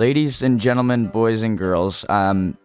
Ladies and gentlemen, boys and girls,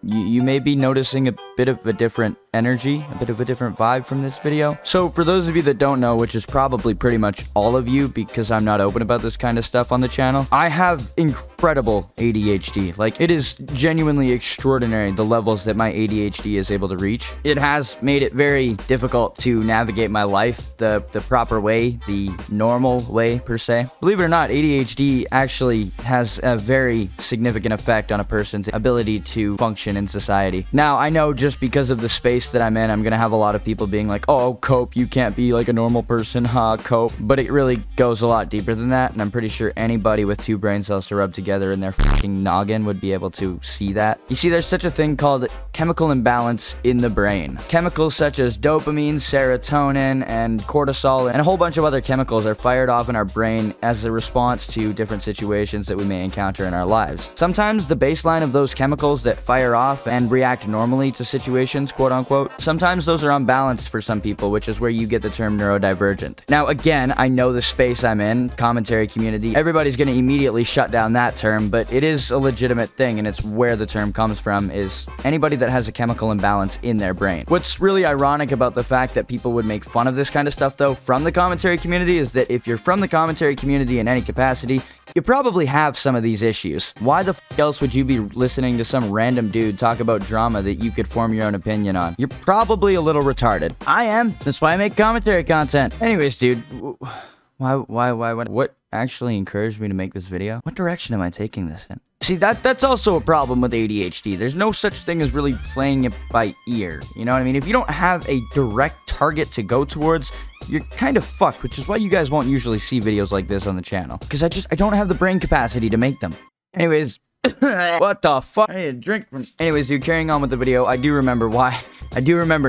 you may be noticing a bit of a different energy, a bit of a different vibe from this video. So for those of you that don't know, which is probably pretty much all of you because I'm not open about this kind of stuff on the channel, I have incredible ADHD. Like, it is genuinely extraordinary the levels that my ADHD is able to reach. It has made it very difficult to navigate my life the proper way, the normal way per se. Believe it or not, ADHD actually has a very significant effect on a person's ability to function in society. Now, I know just because of the space that I'm in, I'm gonna have a lot of people being like, oh, cope, you can't be like a normal person, cope. But it really goes a lot deeper than that, and I'm pretty sure anybody with two brain cells to rub together in their fucking noggin would be able to see that. You see, there's such a thing called chemical imbalance in the brain. Chemicals such as dopamine, serotonin, and cortisol, and a whole bunch of other chemicals are fired off in our brain as a response to different situations that we may encounter in our lives. Sometimes the baseline of those chemicals that fire off and react normally to situations, quote unquote, sometimes those are unbalanced for some people, which is where you get the term neurodivergent. Now, again, I know the space I'm in, commentary community, everybody's gonna immediately shut down that term, but it is a legitimate thing, and it's where the term comes from, is anybody that has a chemical imbalance in their brain. What's really ironic about the fact that people would make fun of this kind of stuff, though, from the commentary community, is that if you're from the commentary community in any capacity, you probably have some of these issues. Why the f else would you be listening to some random dude talk about drama that you could form your own opinion on? You're probably a little retarded. I am. That's why I make commentary content. Anyways, dude, why, what actually encouraged me to make this video? What direction am I taking this in? See, that's also a problem with ADHD. There's no such thing as really playing it by ear. You know what I mean? If you don't have a direct target to go towards, you're kind of fucked, which is why you guys won't usually see videos like this on the channel. Because I don't have the brain capacity to make them. Anyways, what the fuck? I need a drink from... Anyways, dude, carrying on with the video, I do remember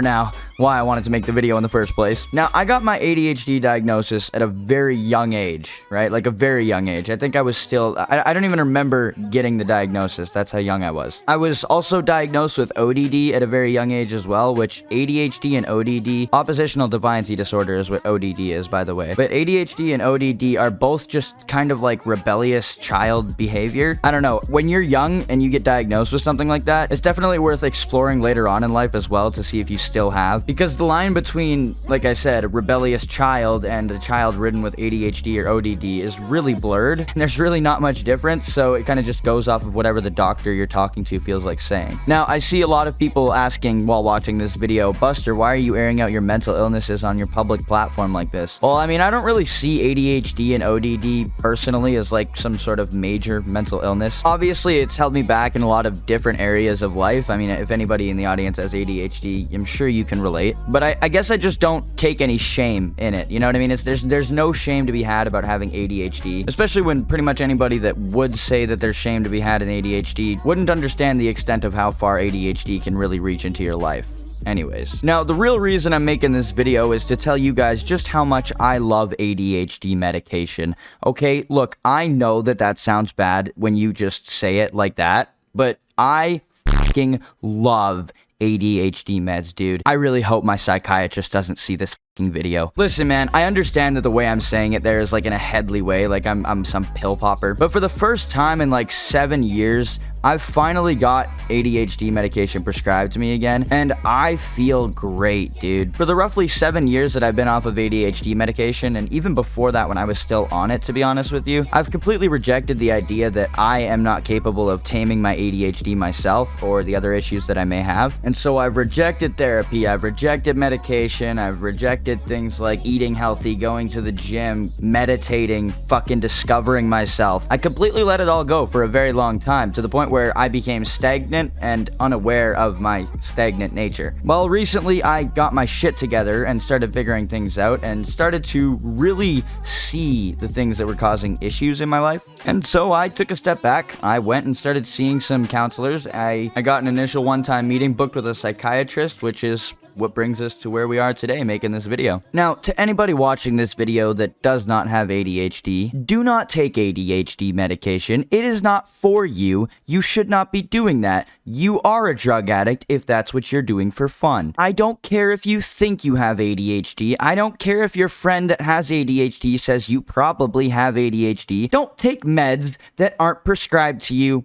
now why I wanted to make the video in the first place. Now, I got my ADHD diagnosis at a very young age, right? Like a very young age. I think I was still... I don't even remember getting the diagnosis. That's how young I was. I was also diagnosed with ODD at a very young age as well, which ADHD and ODD, oppositional defiance disorder is what ODD is, by the way. But ADHD and ODD are both just kind of like rebellious child behavior. I don't know. When you're young and you get diagnosed with something like that, it's definitely worth exploring later on in life as well to see if you still have. Because the line between, like I said, a rebellious child and a child ridden with ADHD or ODD is really blurred, and there's really not much difference, so it kind of just goes off of whatever the doctor you're talking to feels like saying. Now, I see a lot of people asking while watching this video, Buster, why are you airing out your mental illnesses on your public platform like this? Well, I mean, I don't really see ADHD and ODD personally as like some sort of major mental illness. Obviously, it's held me back in a lot of different areas of life. I mean, if anybody in the audience has ADHD, I'm sure you can relate. But I guess I just don't take any shame in it. You know what I mean? There's no shame to be had about having ADHD, especially when pretty much anybody that would say that there's shame to be had in ADHD wouldn't understand the extent of how far ADHD can really reach into your life. Anyways, now the real reason I'm making this video is to tell you guys just how much I love ADHD medication. Okay, look, I know that sounds bad when you just say it like that, but I fucking love ADHD meds, dude. I really hope my psychiatrist doesn't see this fucking video. Listen, man, I understand that the way I'm saying it there is like in a headly way, like I'm some pill popper, but for the first time in like 7 years, I've finally got ADHD medication prescribed to me again, and I feel great, dude. For the roughly 7 years that I've been off of ADHD medication, and even before that when I was still on it, to be honest with you, I've completely rejected the idea that I am not capable of taming my ADHD myself or the other issues that I may have. And so I've rejected therapy, I've rejected medication, I've rejected things like eating healthy, going to the gym, meditating, fucking discovering myself. I completely let it all go for a very long time, to the point where I became stagnant and unaware of my stagnant nature. Well, recently I got my shit together and started figuring things out and started to really see the things that were causing issues in my life. And so I took a step back. I went and started seeing some counselors. I got an initial one-time meeting booked with a psychiatrist, which is what brings us to where we are today, making this video. Now, to anybody watching this video that does not have ADHD, do not take ADHD medication. It is not for you. You should not be doing that. You are a drug addict if that's what you're doing for fun. I don't care if you think you have ADHD. I don't care if your friend that has ADHD says you probably have ADHD. Don't take meds that aren't prescribed to you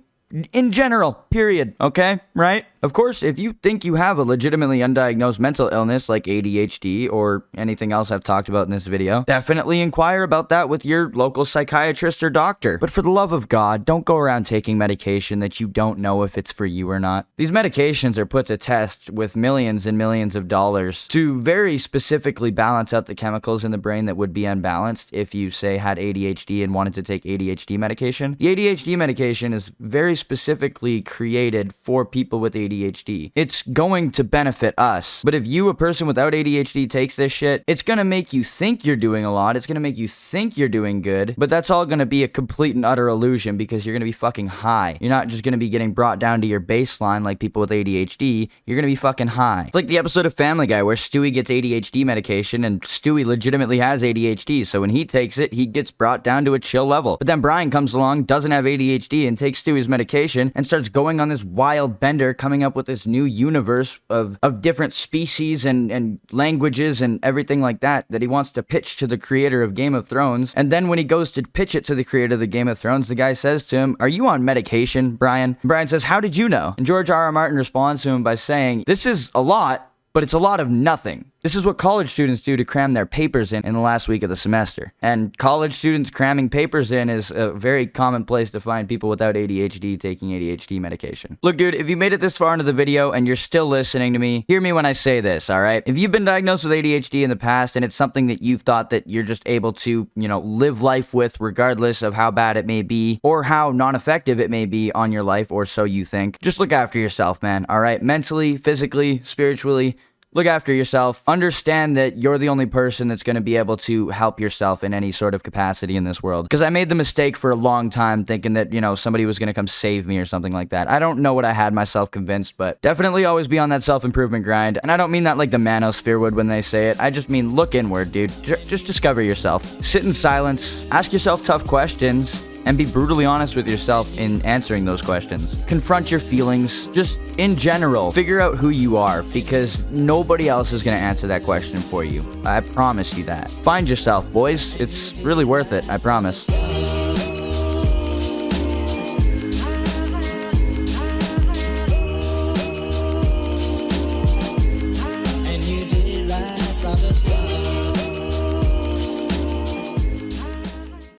in general, period, okay? Right? Of course, if you think you have a legitimately undiagnosed mental illness like ADHD or anything else I've talked about in this video, definitely inquire about that with your local psychiatrist or doctor. But for the love of God, don't go around taking medication that you don't know if it's for you or not. These medications are put to test with millions and millions of dollars to very specifically balance out the chemicals in the brain that would be unbalanced if you, say, had ADHD and wanted to take ADHD medication. The ADHD medication is very specifically created for people with ADHD. It's going to benefit us. But if you, a person without ADHD, takes this shit, it's gonna make you think you're doing a lot. It's gonna make you think you're doing good. But that's all gonna be a complete and utter illusion because you're gonna be fucking high. You're not just gonna be getting brought down to your baseline like people with ADHD. You're gonna be fucking high. It's like the episode of Family Guy where Stewie gets ADHD medication and Stewie legitimately has ADHD. So when he takes it, he gets brought down to a chill level. But then Brian comes along, doesn't have ADHD, and takes Stewie's medication and starts going on this wild bender, coming up with this new universe of different species and languages and everything like that he wants to pitch to the creator of Game of Thrones. And then when he goes to pitch it to the creator of the Game of Thrones, the guy says to him, "Are you on medication, Brian?" And Brian says, "How did you know?" And George R.R. Martin responds to him by saying, "This is a lot, but it's a lot of nothing." This is what college students do to cram their papers in the last week of the semester. And college students cramming papers in is a very common place to find people without ADHD taking ADHD medication. Look, dude, if you made it this far into the video and you're still listening to me, hear me when I say this, all right? If you've been diagnosed with ADHD in the past and it's something that you've thought that you're just able to, live life with regardless of how bad it may be or how non-effective it may be on your life, or so you think, just look after yourself, man, all right? Mentally, physically, spiritually, look after yourself. Understand that you're the only person that's going to be able to help yourself in any sort of capacity in this world. Because I made the mistake for a long time thinking that, somebody was going to come save me or something like that. I don't know what I had myself convinced, but definitely always be on that self-improvement grind. And I don't mean that like the manosphere would when they say it. I just mean look inward, dude. Just discover yourself. Sit in silence. Ask yourself tough questions. And be brutally honest with yourself in answering those questions. Confront your feelings. Just in general, figure out who you are, because nobody else is going to answer that question for you. I promise you that. Find yourself, boys. It's really worth it, I promise.